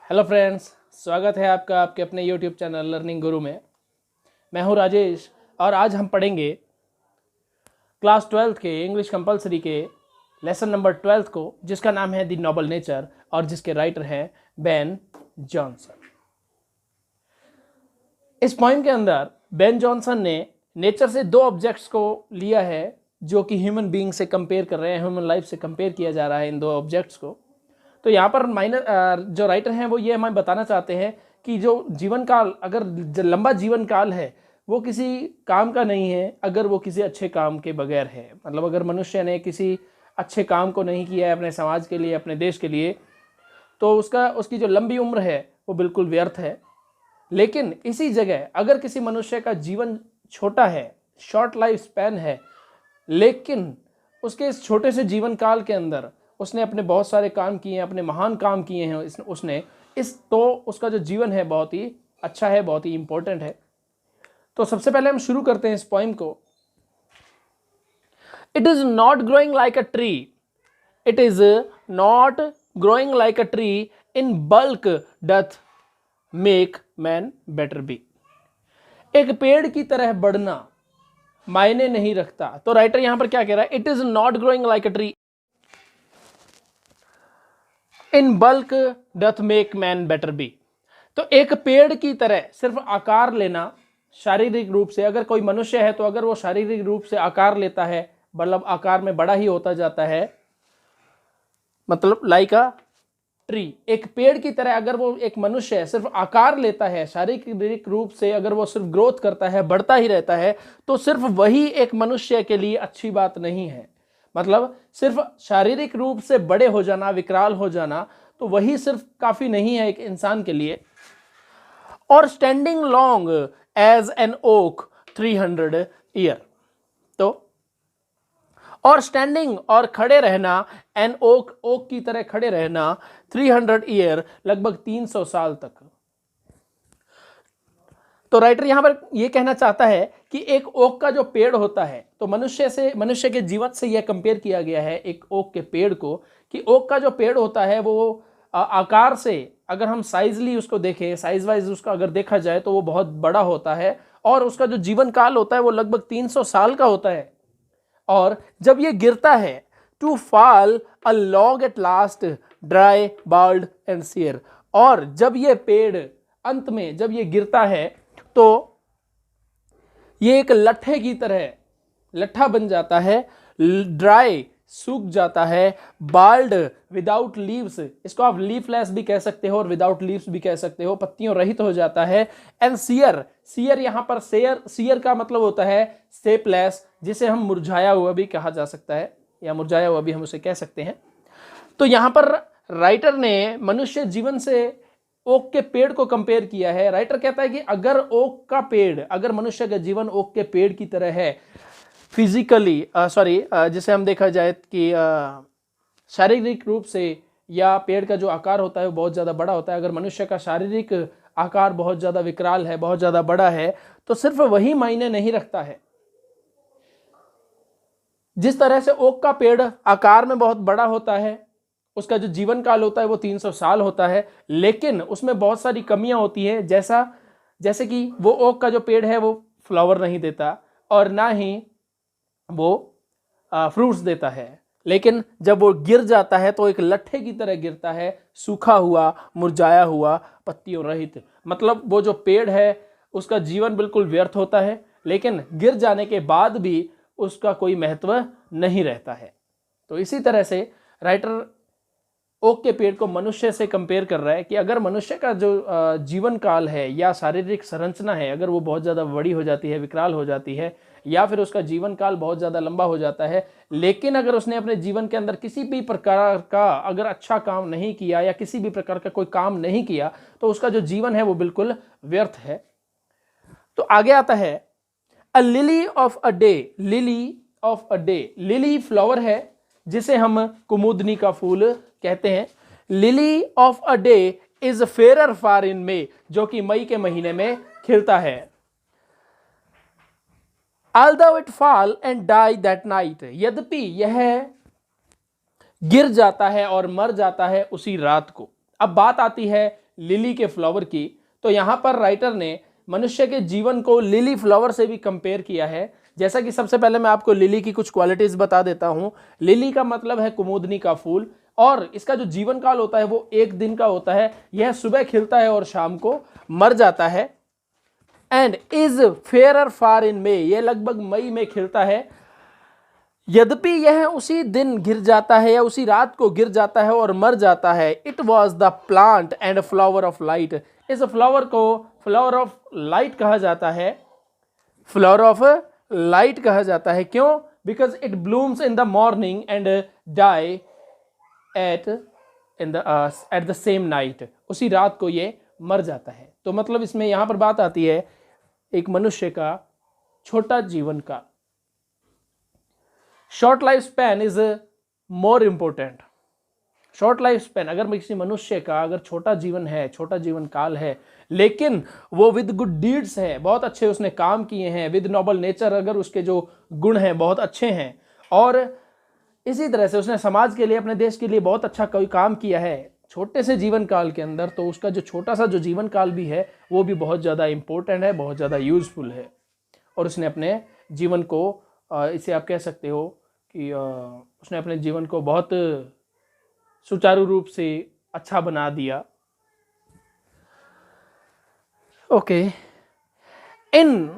Hello friends, स्वागत है आपका आपके अपने यूट्यूब चैनल लर्निंग गुरु में। मैं हूं राजेश और आज हम पढ़ेंगे क्लास 12th के इंग्लिश कंपलसरी के लेसन नंबर 12 को, जिसका नाम है द नोबल नेचर और जिसके राइटर हैं बेन जॉनसन। इस पोइम के अंदर बेन जॉनसन ने नेचर से दो ऑब्जेक्ट्स को लिया है जो कि ह्यूमन बीइंग से कंपेयर कर रहे हैं, ह्यूमन लाइफ से कंपेयर किया जा रहा है इन दो ऑब्जेक्ट्स को। तो यहाँ पर जो राइटर हैं वो ये हमें बताना चाहते हैं कि जो जीवन काल, अगर लंबा जीवन काल है वो किसी काम का नहीं है अगर वो किसी अच्छे काम के बगैर है। मतलब अगर मनुष्य ने किसी अच्छे काम को नहीं किया है अपने समाज के लिए, अपने देश के लिए, तो उसकी जो लंबी उम्र है वो बिल्कुल व्यर्थ है। लेकिन इसी जगह अगर किसी मनुष्य का जीवन छोटा है, शॉर्ट लाइफ स्पैन है, लेकिन उसके इस छोटे से जीवन काल के अंदर उसने अपने बहुत सारे काम किए हैं, अपने महान काम किए हैं उसने तो उसका जो जीवन है बहुत ही अच्छा है, बहुत ही इंपॉर्टेंट है। तो सबसे पहले हम शुरू करते हैं इस पोइम को। It is not growing like a tree, it is not growing like a tree in bulk doth make man better be. एक पेड़ की तरह बढ़ना मायने नहीं रखता। तो राइटर यहां पर क्या कह रहा है? It is not growing like a tree in bulk doth make man better be. तो एक पेड़ की तरह सिर्फ आकार लेना शारीरिक रूप से, अगर कोई मनुष्य है तो अगर वो शारीरिक रूप से आकार लेता है, मतलब आकार में बड़ा ही होता जाता है, मतलब लाइक अ ट्री, एक पेड़ की तरह अगर वो एक मनुष्य है सिर्फ आकार लेता है, शारीरिक रूप से अगर वो सिर्फ ग्रोथ करता है, बढ़ता ही रहता है, तो सिर्फ वही एक मनुष्य के लिए अच्छी बात नहीं है। मतलब सिर्फ शारीरिक रूप से बड़े हो जाना, विकराल हो जाना, तो वही सिर्फ काफी नहीं है एक इंसान के लिए। और standing long as an oak 300 year, तो और स्टैंडिंग और खड़े रहना, एन ओक की तरह खड़े रहना 300 ईयर, लगभग 300 साल तक। तो राइटर यहां पर यह कहना चाहता है कि एक ओक का जो पेड़ होता है, तो मनुष्य के जीवन से यह कंपेयर किया गया है एक ओक के पेड़ को, कि ओक का जो पेड़ होता है वो आकार से अगर हम साइजली उसको देखें, साइज वाइज उसका अगर देखा जाए तो वो बहुत बड़ा होता है और उसका जो जीवन काल होता है वो लगभग 300 साल का होता है। और जब ये गिरता है, to fall a log at last dry bald and sear, और जब ये पेड़ अंत में जब ये गिरता है तो ये एक लट्ठे की तरह लट्ठा बन जाता है, ड्राई सूख जाता है, बाल्ड विदाउट लीव्स, इसको आप लीफलेस भी कह सकते हो और विदाउट लीव्स भी कह सकते हो, पत्तियों रहित हो जाता है। एंड सियर यहां पर सियर का मतलब होता है शेपलेस, जिसे हम मुरझाया हुआ भी कहा जा सकता है, या मुरझाया हुआ भी हम उसे कह सकते हैं। तो यहां पर राइटर ने मनुष्य जीवन से ओक के पेड़ को कंपेयर किया है। राइटर कहता है कि अगर ओक का पेड़, अगर मनुष्य का जीवन ओक के पेड़ की तरह है फिजिकली, जिसे हम देखा जाए कि शारीरिक रूप से, या पेड़ का जो आकार होता है वो बहुत ज़्यादा बड़ा होता है, अगर मनुष्य का शारीरिक आकार बहुत ज़्यादा विकराल है, बहुत ज़्यादा बड़ा है, तो सिर्फ वही मायने नहीं रखता है। जिस तरह से ओक का पेड़ आकार में बहुत बड़ा होता है, उसका जो जीवन काल होता है वो 300 साल होता है, लेकिन उसमें बहुत सारी कमियां होती है, जैसे कि वो ओक का जो पेड़ है वो फ्लावर नहीं देता और ना ही वो फ्रूट्स देता है, लेकिन जब वो गिर जाता है तो एक लट्ठे की तरह गिरता है, सूखा हुआ, मुरझाया हुआ, पत्तियों रहित। मतलब वो जो पेड़ है उसका जीवन बिल्कुल व्यर्थ होता है, लेकिन गिर जाने के बाद भी उसका कोई महत्व नहीं रहता है। तो इसी तरह से राइटर ओक के पेड़ को मनुष्य से कंपेयर कर रहा है कि अगर मनुष्य का जो जीवन काल है या शारीरिक संरचना है, अगर वो बहुत ज़्यादा बड़ी हो जाती है, विकराल हो जाती है, या फिर उसका जीवन काल बहुत ज़्यादा लंबा हो जाता है, लेकिन अगर उसने अपने जीवन के अंदर किसी भी प्रकार का अगर अच्छा काम नहीं किया या किसी भी प्रकार का कोई काम नहीं किया, तो उसका जो जीवन है वो बिल्कुल व्यर्थ है। तो आगे आता है a lily of a day, lily of a day, lily flower है जिसे हम कुमुदनी का फूल कहते हैं। Lily of a day is fair far in May, जो कि मई के महीने में खिलता है। although it fall and die that night, यद्यपि यह गिर जाता है और मर जाता है उसी रात को। अब बात आती है लिली के फ्लावर की, तो यहाँ पर राइटर ने मनुष्य के जीवन को लिली फ्लावर से भी कंपेयर किया है। जैसा कि सबसे पहले मैं आपको लिली की कुछ क्वालिटीज बता देता हूं। लिली का मतलब है कुमुदनी का फूल, और इसका जो जीवन काल होता है वो एक दिन का होता है। यह सुबह खिलता है और शाम को मर जाता है। And is fairer far in मे, यह लगभग मई में खिलता है। यद्यपि यह उसी दिन गिर जाता है या उसी रात को गिर जाता है और मर जाता है। It was the plant and flower of light, इस फ्लावर को फ्लावर ऑफ लाइट कहा जाता है। फ्लावर ऑफ लाइट कहा जाता है, क्यों? Because it blooms in the morning and die at the same night, उसी रात को ये मर जाता है। तो मतलब इसमें यहां पर बात आती है एक मनुष्य का छोटा जीवन का। Short life span is more important. Short life span, अगर किसी मनुष्य का अगर छोटा जीवन है, छोटा जीवन काल है, लेकिन वो विद गुड डीड्स है, बहुत अच्छे उसने काम किए हैं, विद नोबल नेचर, अगर उसके जो गुण हैं बहुत अच्छे हैं, और इसी तरह से उसने समाज के लिए, अपने देश के लिए बहुत अच्छा कोई काम किया है छोटे से जीवन काल के अंदर, तो उसका जो छोटा सा जो जीवन काल भी है वो भी बहुत ज़्यादा इंपॉर्टेंट है, बहुत ज़्यादा यूजफुल है। और उसने अपने जीवन को, इसे आप कह सकते हो कि उसने अपने जीवन को बहुत सुचारू रूप से अच्छा बना दिया। Okay, in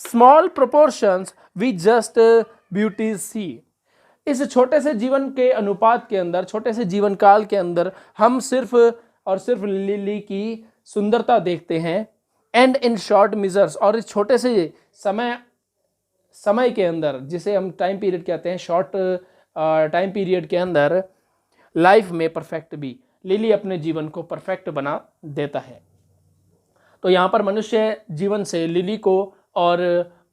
small proportions we just beauty see, इस छोटे से जीवन के अनुपात के अंदर, छोटे से जीवन काल के अंदर हम सिर्फ और सिर्फ लिली की सुंदरता देखते हैं। एंड इन शॉर्ट मेजर्स, और इस छोटे से समय के अंदर, जिसे हम टाइम पीरियड कहते हैं, शॉर्ट टाइम पीरियड के अंदर लाइफ में परफेक्ट भी, लिली अपने जीवन को परफेक्ट बना देता है। तो यहाँ पर मनुष्य जीवन से लिली को और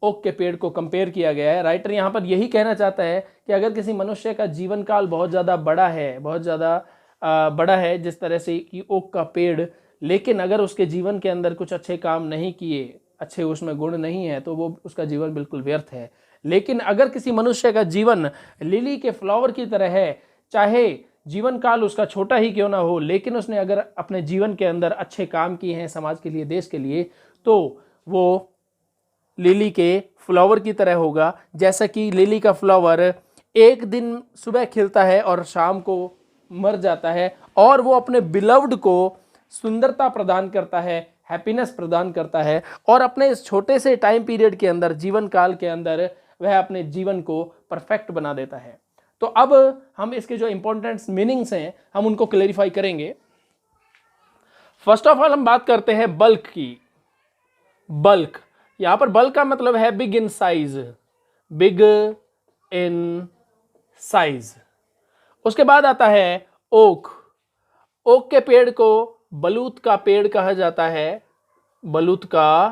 ओक के पेड़ को कंपेयर किया गया है। राइटर यहाँ पर यही कहना चाहता है कि अगर किसी मनुष्य का जीवन काल बहुत ज़्यादा बड़ा है, बहुत ज़्यादा बड़ा है जिस तरह से कि ओक का पेड़, लेकिन अगर उसके जीवन के अंदर कुछ अच्छे काम नहीं किए, अच्छे उसमें गुण नहीं है, तो वो उसका जीवन बिल्कुल व्यर्थ है। लेकिन अगर किसी मनुष्य का जीवन लिली के फ्लावर की तरह है, चाहे जीवन काल उसका छोटा ही क्यों ना हो, लेकिन उसने अगर अपने जीवन के अंदर अच्छे काम किए हैं समाज के लिए, देश के लिए, तो वो लिली के फ्लावर की तरह होगा। जैसा कि लिली का फ्लावर एक दिन सुबह खिलता है और शाम को मर जाता है, और वो अपने बिलव्ड को सुंदरता प्रदान करता है, हैप्पीनेस प्रदान करता है, और अपने इस छोटे से टाइम पीरियड के अंदर, जीवन काल के अंदर, वह अपने जीवन को परफेक्ट बना देता है। तो अब हम इसके जो इंपॉर्टेंट मीनिंग्स हैं हम उनको क्लेरिफाई करेंगे। फर्स्ट ऑफ ऑल हम बात करते हैं बल्क की। बल्क, यहां पर बल्क का मतलब है big in size, big in size. उसके बाद आता है ओक। ओक के पेड़ को बलूत का पेड़ कहा जाता है, बलूत का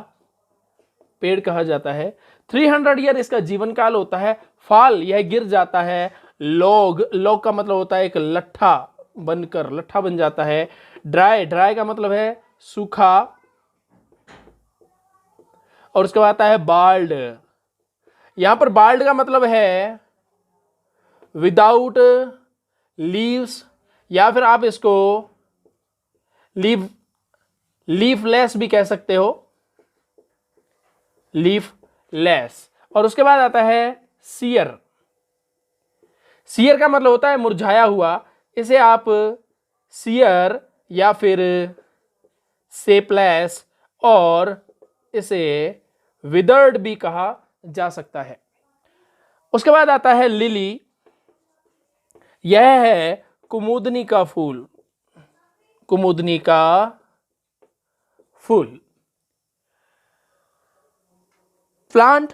पेड़ कहा जाता है। 300 ईयर इसका जीवन काल होता है। फाल, यह गिर जाता है। लॉग, लॉग का मतलब होता है एक लट्ठा बनकर, लट्ठा बन जाता है। ड्राई, ड्राई का मतलब है सूखा। और उसके बाद आता है बाल्ड। यहां पर बाल्ड का मतलब है विदाउट लीव्स, या फिर आप इसको लीफलेस भी कह सकते हो, लीफलेस। और उसके बाद आता है सियर। सियर का मतलब होता है मुरझाया हुआ। इसे आप सियर या फिर सेपलेस और इसे विदर्ड भी कहा जा सकता है। उसके बाद आता है लिली। यह है कुमुदनी का फूल, कुमुदनी का फूल। Plant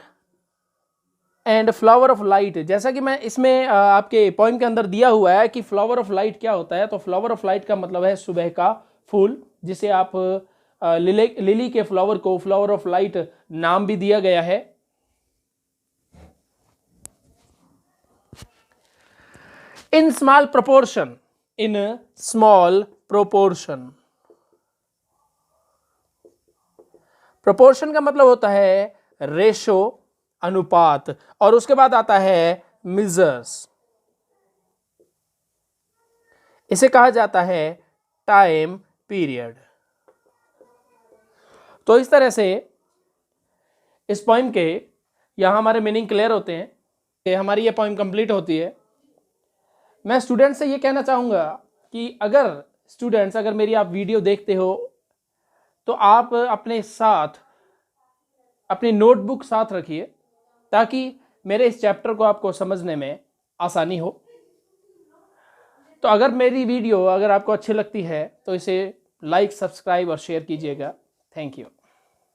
and flower of light, जैसा कि मैं इसमें आपके पॉइंट के अंदर दिया हुआ है कि फ्लावर ऑफ लाइट क्या होता है, तो फ्लावर ऑफ लाइट का मतलब है सुबह का फूल, जिसे आप लिली के फ्लावर को फ्लावर ऑफ लाइट नाम भी दिया गया है। In small proportion, in small proportion. Proportion का मतलब होता है रेशो, अनुपात। और उसके बाद आता है मेजर्स। इसे कहा जाता है टाइम पीरियड। तो इस तरह से इस पोइम के यहाँ हमारे मीनिंग क्लियर होते हैं कि हमारी ये पोइम कंप्लीट होती है। मैं स्टूडेंट से ये कहना चाहूँगा कि अगर स्टूडेंट्स, अगर मेरी आप वीडियो देखते हो तो आप अपने साथ अपनी नोटबुक साथ रखिए ताकि मेरे इस चैप्टर को आपको समझने में आसानी हो। तो अगर मेरी वीडियो अगर आपको अच्छी लगती है तो इसे लाइक, सब्सक्राइब और शेयर कीजिएगा। Thank you.